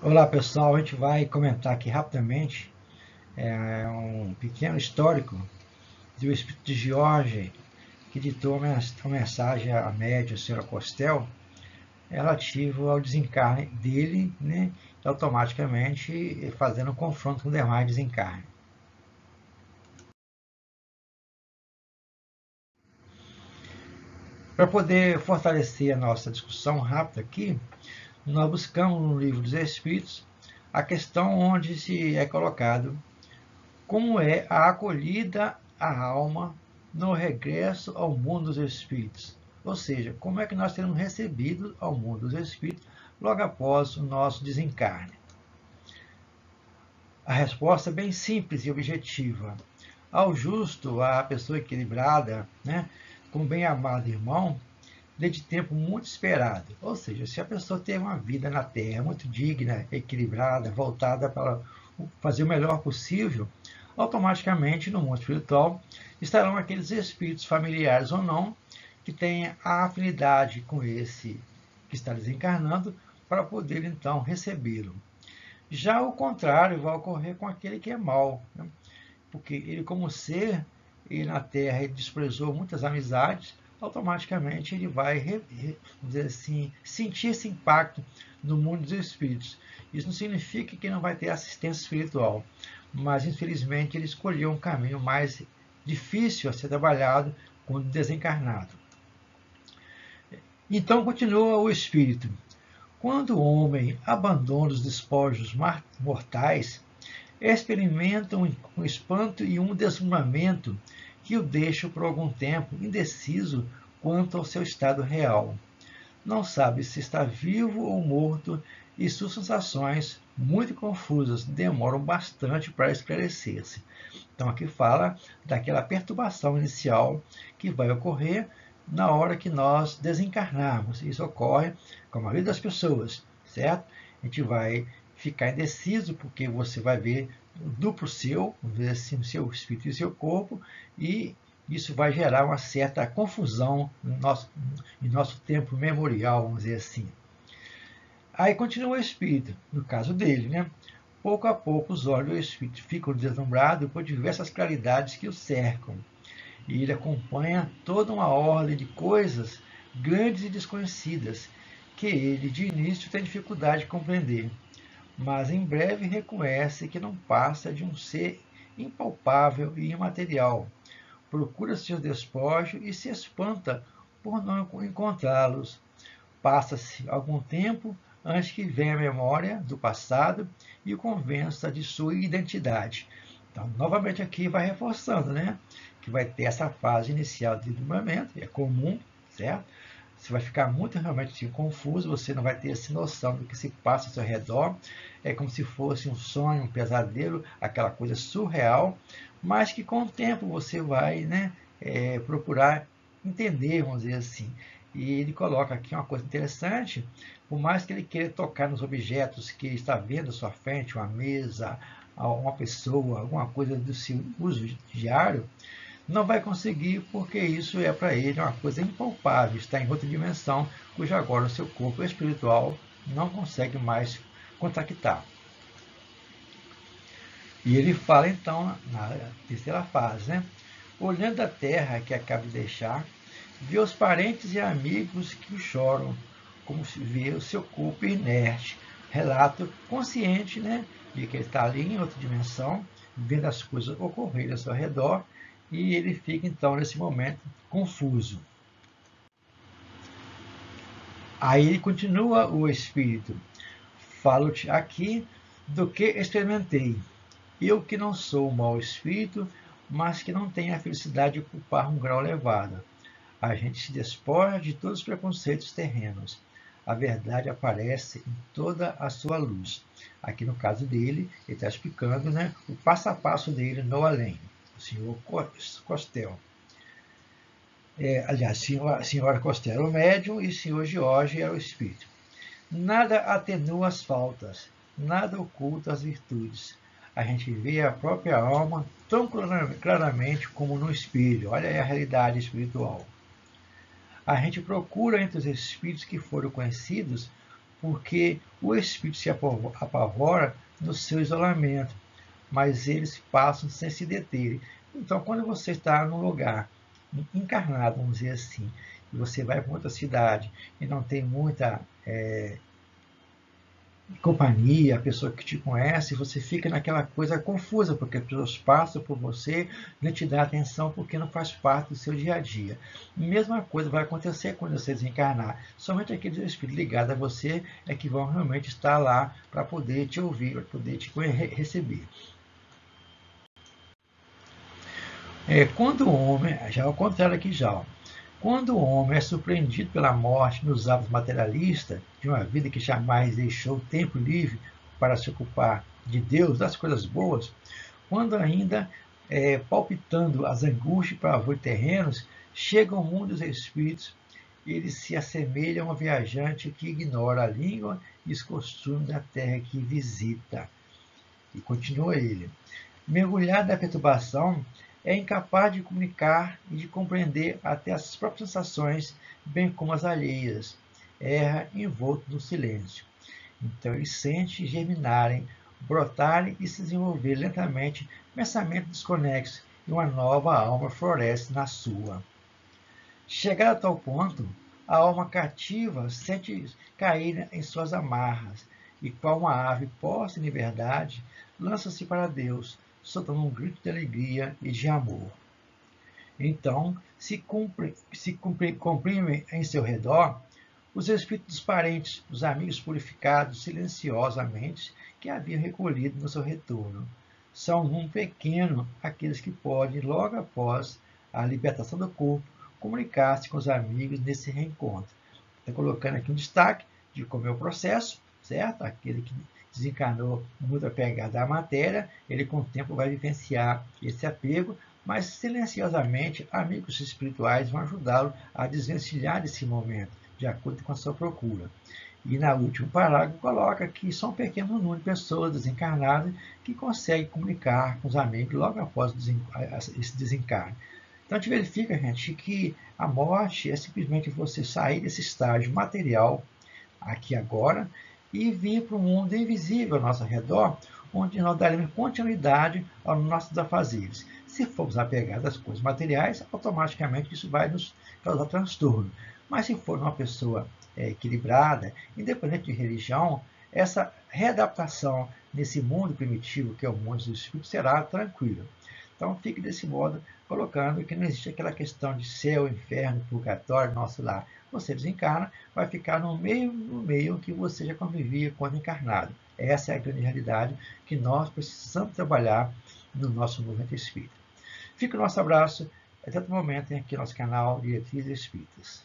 Olá pessoal, a gente vai comentar aqui rapidamente um pequeno histórico do Espírito de Jorge, que ditou uma mensagem à médium, a senhora Costel, relativo ao desencarne dele, né, e automaticamente fazendo um confronto com o demais desencarne. Para poder fortalecer a nossa discussão rápida aqui, nós buscamos no Livro dos Espíritos a questão onde se é colocado como é a acolhida à alma no regresso ao mundo dos espíritos. Ou seja, como é que nós seremos recebidos ao mundo dos espíritos logo após o nosso desencarne. A resposta é bem simples e objetiva. Ao justo, à pessoa equilibrada, né, com bem-amado irmão, desde tempo muito esperado. Ou seja, se a pessoa tem uma vida na Terra muito digna, equilibrada, voltada para fazer o melhor possível, automaticamente no mundo espiritual estarão aqueles espíritos familiares ou não que têm a afinidade com esse que está desencarnando para poder então recebê-lo. Já o contrário vai ocorrer com aquele que é mau, né? Porque ele, como ser, e na Terra ele desprezou muitas amizades, automaticamente ele vai dizer assim, sentir esse impacto no mundo dos espíritos. Isso não significa que não vai ter assistência espiritual, mas infelizmente ele escolheu um caminho mais difícil a ser trabalhado quando desencarnado. Então continua o espírito. Quando o homem abandona os despojos mortais, experimenta um espanto e um deslumbramento que o deixam por algum tempo indeciso quanto ao seu estado real. Não sabe se está vivo ou morto e suas sensações, muito confusas, demoram bastante para esclarecer-se. Então aqui fala daquela perturbação inicial que vai ocorrer na hora que nós desencarnarmos. Isso ocorre com a maioria das pessoas, certo? A gente vai ficar indeciso porque você vai ver o duplo seu, vamos dizer assim, o seu espírito e o seu corpo, e isso vai gerar uma certa confusão em nosso tempo memorial, vamos dizer assim. Aí continua o espírito, no caso dele, né? Pouco a pouco os olhos do espírito ficam deslumbrados por diversas claridades que o cercam, e ele acompanha toda uma ordem de coisas grandes e desconhecidas, que ele de início tem dificuldade de compreender, mas em breve reconhece que não passa de um ser impalpável e imaterial. Procura seus despojos e se espanta por não encontrá-los. Passa-se algum tempo antes que venha a memória do passado e o convença de sua identidade. Então, novamente aqui vai reforçando, né? Que vai ter essa fase inicial de deslumbramento, é comum, certo? Você vai ficar muito realmente assim, confuso, você não vai ter essa noção do que se passa ao seu redor. É como se fosse um sonho, um pesadelo, aquela coisa surreal, mas que com o tempo você vai, né, procurar entender, vamos dizer assim. E ele coloca aqui uma coisa interessante, por mais que ele queira tocar nos objetos que ele está vendo à sua frente, uma mesa, uma pessoa, alguma coisa do seu uso diário, não vai conseguir porque isso é para ele uma coisa impalpável, está em outra dimensão, cujo agora o seu corpo espiritual não consegue mais contactar. E ele fala então, na terceira fase, né? Olhando a terra que acaba de deixar, vê os parentes e amigos que o choram, como se vê o seu corpo inerte. Relato consciente, né, de que ele está ali em outra dimensão, vendo as coisas ocorrerem ao seu redor, e ele fica então nesse momento confuso. Aí ele continua o espírito. Falo-te aqui do que experimentei. Eu que não sou um mau espírito, mas que não tenho a felicidade de ocupar um grau elevado. A gente se despoja de todos os preconceitos terrenos. A verdade aparece em toda a sua luz. Aqui no caso dele, ele está explicando, né, o passo a passo dele no além, o senhor Costel. Aliás, senhora Costel era o médium e o senhor Jorge era o espírito. Nada atenua as faltas, nada oculta as virtudes. A gente vê a própria alma tão claramente como no espelho. Olha aí a realidade espiritual. A gente procura entre os espíritos que foram conhecidos porque o espírito se apavora no seu isolamento, mas eles passam sem se deterem. Então, quando você está num lugar encarnado, vamos dizer assim, e você vai para outra cidade e não tem muita companhia, a pessoa que te conhece, você fica naquela coisa confusa, porque as pessoas passam por você, não te dá atenção porque não faz parte do seu dia a dia. Mesma coisa vai acontecer quando você desencarnar. Somente aqueles espíritos ligados a você é que vão realmente estar lá para poder te ouvir, para poder te receber. Quando o homem, já ao contrário aqui já, quando o homem é surpreendido pela morte nos hábitos materialistas, de uma vida que jamais deixou tempo livre para se ocupar de Deus, das coisas boas, quando ainda palpitando as angústias para avô terrenos, chega ao mundo dos espíritos, ele se assemelha a um viajante que ignora a língua e os costumes da terra que visita. E continua ele. Mergulhado na perturbação, é incapaz de comunicar e de compreender até as próprias sensações, bem como as alheias. Erra envolto no silêncio. Então ele sente germinarem, brotarem e se desenvolver lentamente pensamentos desconexos e uma nova alma floresce na sua. Chegada a tal ponto, a alma cativa sente cair em suas amarras e, qual uma ave posta em liberdade, lança-se para Deus, soltando um grito de alegria e de amor. Então, se comprimem em seu redor os espíritos dos parentes, dos amigos purificados silenciosamente que haviam recolhido no seu retorno. São um pequeno aqueles que podem, logo após a libertação do corpo, comunicar-se com os amigos nesse reencontro. Estou colocando aqui um destaque de como é o processo, certo? Aquele que desencarnou muito apegado à matéria, ele com o tempo vai vivenciar esse apego, mas silenciosamente amigos espirituais vão ajudá-lo a desvencilhar desse momento, de acordo com a sua procura. E no último parágrafo coloca que são um pequeno número de pessoas desencarnadas que conseguem comunicar com os amigos logo após esse desencarne. Então a gente verifica, gente, que a morte é simplesmente você sair desse estágio material, aqui agora, e vir para um mundo invisível ao nosso redor, onde nós daremos continuidade aos nossos afazeres. Se formos apegados às coisas materiais, automaticamente isso vai nos causar transtorno. Mas se for uma pessoa equilibrada, independente de religião, essa readaptação nesse mundo primitivo, que é o mundo dos espíritos, será tranquila. Então, fique desse modo, colocando que não existe aquela questão de céu, inferno, purgatório, nosso lar. Você desencarna, vai ficar no meio que você já convivia quando encarnado. Essa é a grande realidade que nós precisamos trabalhar no nosso movimento espírita. Fica o nosso abraço, até o momento, aqui no nosso canal Diretrizes Espíritas.